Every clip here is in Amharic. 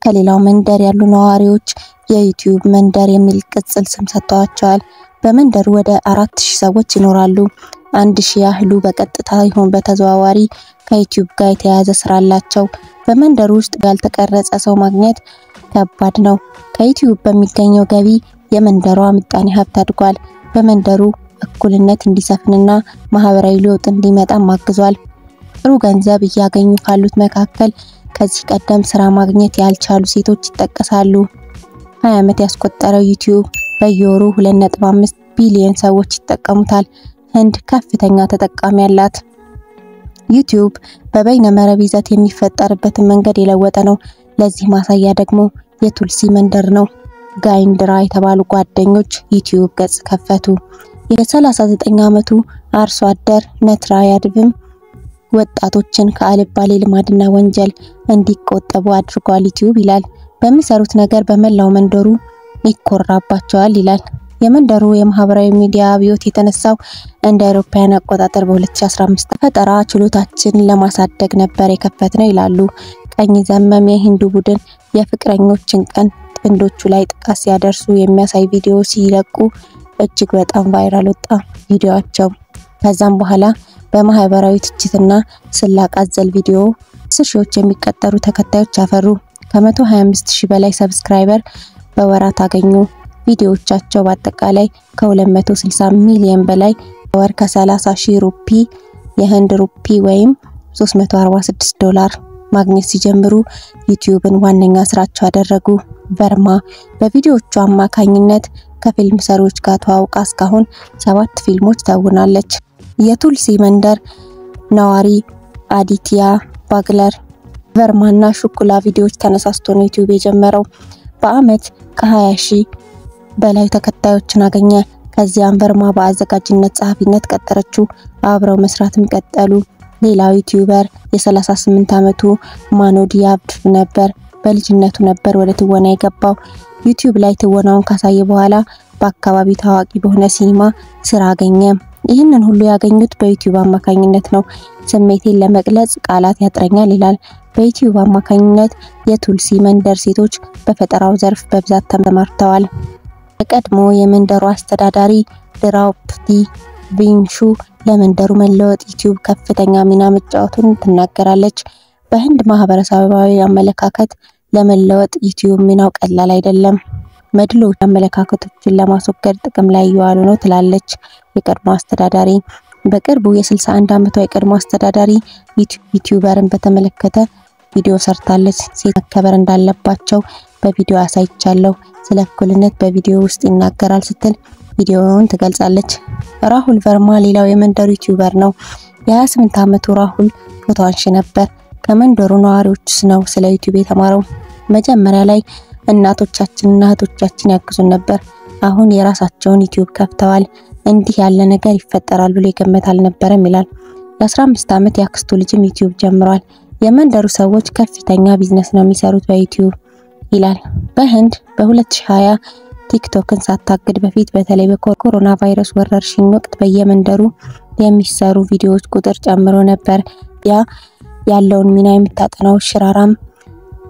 ከሌላው መንደር ያሉ ነዋሪዎች የዩቲዩብ መንደር የሚል ቅጽል ስም ሰጥተዋቸዋል። በመንደሩ ወደ 4000 ሰዎች ይኖራሉ። 1000 ያህሉ በቀጥታ ይሁን በተዘዋዋሪ ከዩቲዩብ ጋር የተያያዘ ስራ አላቸው። በመንደሩ ውስጥ ያልተቀረጸ ሰው ማግኘት ከባድ ነው። ከዩቲዩብ በሚገኘው ገቢ የመንደሯ ምጣኔ ሀብት አድጓል። በመንደሩ እኩልነት እንዲሰፍንና ማህበራዊ ለውጥ እንዲመጣ ማግዟል። ጥሩ ገንዘብ እያገኙ ካሉት መካከል ከዚህ ቀደም ስራ ማግኘት ያልቻሉ ሴቶች ይጠቀሳሉ። 20 ዓመት ያስቆጠረው ዩቲዩብ በየወሩ 2.5 ቢሊዮን ሰዎች ይጠቀሙታል። ህንድ ከፍተኛ ተጠቃሚ ያላት። ዩቲዩብ በበይነ መረብ ይዘት የሚፈጠርበትን መንገድ የለወጠ ነው። ለዚህ ማሳያ ደግሞ የቱልሲ መንደር ነው። ጋይንድራ የተባሉ ጓደኞች ዩቲዩብ ገጽ ከፈቱ። የ39 ዓመቱ አርሶ አደር ነትራያድቭም ወጣቶችን ከአልባሌ ልማድና ወንጀል እንዲቆጠቡ አድርጓል ዩቲዩብ ይላል። በሚሰሩት ነገር በመላው መንደሩ ይኮራባቸዋል ይላል። የመንደሩ የማህበራዊ ሚዲያ አብዮት የተነሳው እንደ አውሮፓውያን አቆጣጠር በ2015 ፈጠራ ችሎታችንን ለማሳደግ ነበር የከፈትነው ይላሉ። ቀኝ ዘመም የሂንዱ ቡድን የፍቅረኞችን ቀን ጥንዶቹ ላይ ጥቃት ሲያደርሱ የሚያሳይ ቪዲዮ ሲለቁ እጅግ በጣም ቫይራል ወጣ ቪዲዮአቸው። ከዛም በኋላ በማህበራዊ ትችትና ስላቅ አዘል ቪዲዮ 10 ሺዎች የሚቆጠሩ ተከታዮች አፈሩ። ከ125,000 በላይ ሰብስክራይበር በወራት አገኙ። ቪዲዮዎቻቸው በአጠቃላይ ከ260 ሚሊዮን በላይ ወር ከ30,000 ሩፒ የህንድ ሩፒ ወይም $346 ማግኘት ሲጀምሩ ዩቲዩብን ዋነኛ ስራቸው አደረጉ። ቨርማ በቪዲዮዎቿ አማካኝነት ከፊልም ሰሪዎች ጋር ተዋውቃ እስካሁን 7 ፊልሞች ተውናለች። የቱልሲ መንደር ነዋሪ አዲቲያ ባግለር ቨርማና ሹኩላ ቪዲዮዎች ተነሳስቶ ነው ዩቲዩብ የጀመረው። በአመት ከ20,000 በላይ ተከታዮችን አገኘ። ከዚያም ቨርማ በአዘጋጅነት ጸሐፊነት ቀጠረችው። አብረው መስራትም ቀጠሉ። ሌላው ዩቲዩበር የ38 ዓመቱ ማኖዲያቭ ነበር። በልጅነቱ ነበር ወደ ትወና የገባው። ዩቲዩብ ላይ ትወናውን ካሳየ በኋላ በአካባቢ ታዋቂ በሆነ ሲኒማ ስራ አገኘ። ይህንን ሁሉ ያገኙት በዩቲዩብ አማካኝነት ነው። ስሜቴን ለመግለጽ ቃላት ያጥረኛል ይላል። በዩቲዩብ አማካኝነት የቱልሲ መንደር ሴቶች በፈጠራው ዘርፍ በብዛት ተመርተዋል። የቀድሞ የመንደሩ አስተዳዳሪ ድራውፕቲ ቪንሹ ለመንደሩ መለወጥ ዩቲዩብ ከፍተኛ ሚና መጫወቱን ትናገራለች። በህንድ ማህበረሰባዊ አመለካከት ለመለወጥ ዩቲዩብ ሚናው ቀላል አይደለም። መድሎ አመለካከቶችን ለማስወገድ ጥቅም ላይ እየዋሉ ነው ትላለች የቀድሞ አስተዳዳሪ። በቅርቡ የ61 ዓመቷ የቀድሞ አስተዳዳሪ ዩቲዩበርን በተመለከተ ቪዲዮ ሰርታለች። ሴት መከበር እንዳለባቸው በቪዲዮ አሳይቻለሁ፣ ስለ እኩልነት በቪዲዮ ውስጥ ይናገራል ስትል ቪዲዮውን ትገልጻለች። ራሁል ቨርማ ሌላው የመንደሩ ዩቲዩበር ነው። የ28 ዓመቱ ራሁል ፎቶ አንሺ ነበር። ከመንደሩ ነዋሪዎች ነው ስለ ዩቲዩብ የተማረው። መጀመሪያ ላይ እናቶቻችንና እህቶቻችን ያግዙን ነበር። አሁን የራሳቸውን ዩቲዩብ ከፍተዋል። እንዲህ ያለ ነገር ይፈጠራል ብሎ የገመተ አልነበረም ይላል። የ15 ዓመት ያክስቱ ልጅም ዩቲዩብ ጀምሯል። የመንደሩ ሰዎች ከፍተኛ ቢዝነስ ነው የሚሰሩት በዩቲዩብ ይላል። በህንድ በ2020 ቲክቶክን ሳታግድ በፊት በተለይ በኮሮና ቫይረስ ወረርሽኝ ወቅት በየመንደሩ የሚሰሩ ቪዲዮዎች ቁጥር ጨምሮ ነበር። ያለውን ሚና የምታጠናው ሽራራም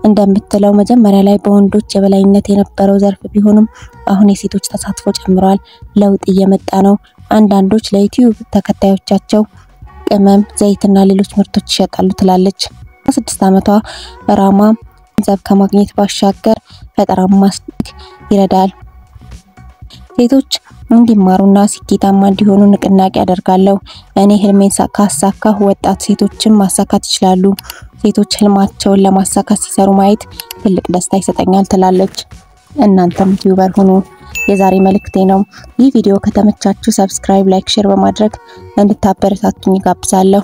እንደምትለው መጀመሪያ ላይ በወንዶች የበላይነት የነበረው ዘርፍ ቢሆንም አሁን የሴቶች ተሳትፎ ጨምሯል። ለውጥ እየመጣ ነው። አንዳንዶች ለዩቲዩብ ተከታዮቻቸው ቅመም፣ ዘይትና ሌሎች ምርቶች ይሸጣሉ ትላለች። 16 ዓመቷ ራማ ገንዘብ ከማግኘት ባሻገር ፈጠራ ማስደግ ይረዳል። ሴቶች እንዲማሩና ስኬታማ እንዲሆኑ ንቅናቄ አደርጋለሁ። እኔ ህልሜን ካሳካሁ ወጣት ሴቶችን ማሳካት ይችላሉ። ሴቶች ህልማቸውን ለማሳካት ሲሰሩ ማየት ትልቅ ደስታ ይሰጠኛል ትላለች። እናንተም ዩቲዩበር ሁኑ። የዛሬ መልእክቴ ነው። ይህ ቪዲዮ ከተመቻችሁ ሰብስክራይብ፣ ላይክ፣ ሼር በማድረግ እንድታበረታቱኝ ጋብዛለሁ።